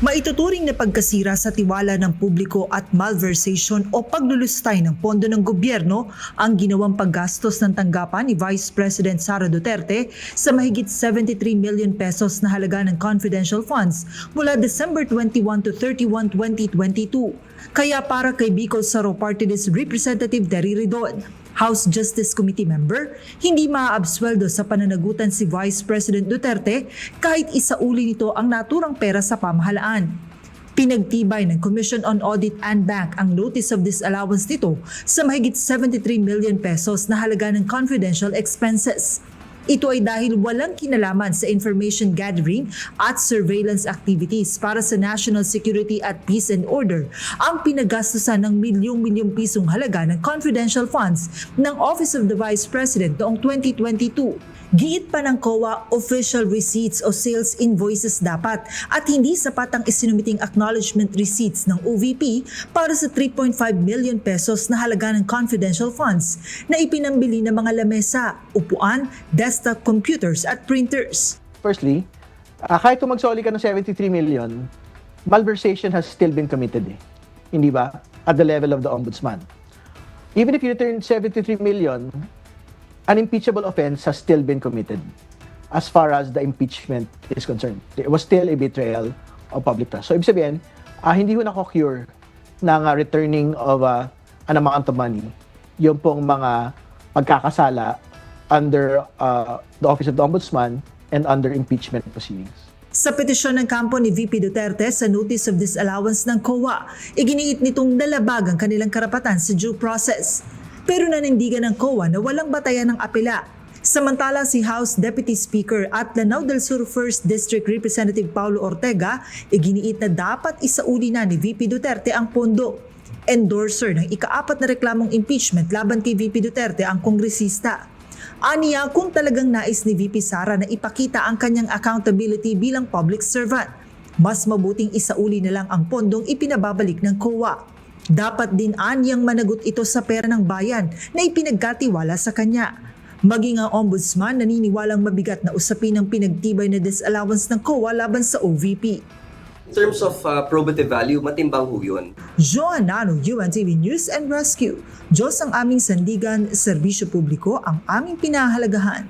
Maituturing na pagkasira sa tiwala ng publiko at malversation o paglulustay ng pondo ng gobyerno ang ginawang paggastos ng tanggapan ni Vice President Sara Duterte sa mahigit 73 million pesos na halaga ng confidential funds mula December 21 to 31, 2022. Kaya para kay Bicol Saro Party List Representative Terry Ridon, House Justice Committee member, hindi maaabsweldo sa pananagutan si Vice President Duterte kahit isauli nito ang naturang pera sa pamahalaan. Pinagtibay ng Commission on Audit and Bank ang notice of disallowance nito sa mahigit 73 million pesos na halaga ng confidential expenses. Ito ay dahil walang kinalaman sa information gathering at surveillance activities para sa national security at peace and order ang pinagastusan ng milyong-milyong pisong halaga ng confidential funds ng Office of the Vice President noong 2022. Giit pa ng COA, official receipts o sales invoices dapat at hindi sapat ang isinumiting acknowledgement receipts ng OVP para sa 3.5 million pesos na halaga ng confidential funds na ipinambili ng mga lamesa, upuan, desktop computers at printers. Firstly, kahit kung magsoli ka ng 73 million, malversation has still been committed hindi ba? At the level of the Ombudsman. Even if you return 73 million, an impeachable offense has still been committed as far as the impeachment is concerned. It was still a betrayal of public trust. So, ibig sabihin, hindi ho nako-cure ng returning of an amount of money yung pong mga pagkakasala under the Office of the Ombudsman and under impeachment proceedings. Sa petisyon ng kampo ni VP Duterte sa Notice of Disallowance ng COA, iginiit nitong nalabag ang kanilang karapatan sa due process. Pero nanindigan ng COA na walang batayan ng apela. Samantala si House Deputy Speaker at Lanao del Sur 1st District Representative Paulo Ortega, iginiit na dapat isauli na ni VP Duterte ang pondo. Endorser ng ika-4 na reklamong impeachment laban kay VP Duterte ang kongresista. Aniya kung talagang nais ni VP Sara na ipakita ang kanyang accountability bilang public servant, mas mabuting isauli na lang ang pondong ipinababalik ng COA. Dapat din anyang managot ito sa pera ng bayan na ipinagkatiwala sa kanya. Maging ang ombudsman naniniwalang mabigat na usapin ang pinagtibay na disallowance ng COA laban sa OVP. In terms of probative value, matimbang ho yun. Joanano, UNTV News and Rescue. Diyos ang aming sandigan, serbisyo publiko ang aming pinahalagahan.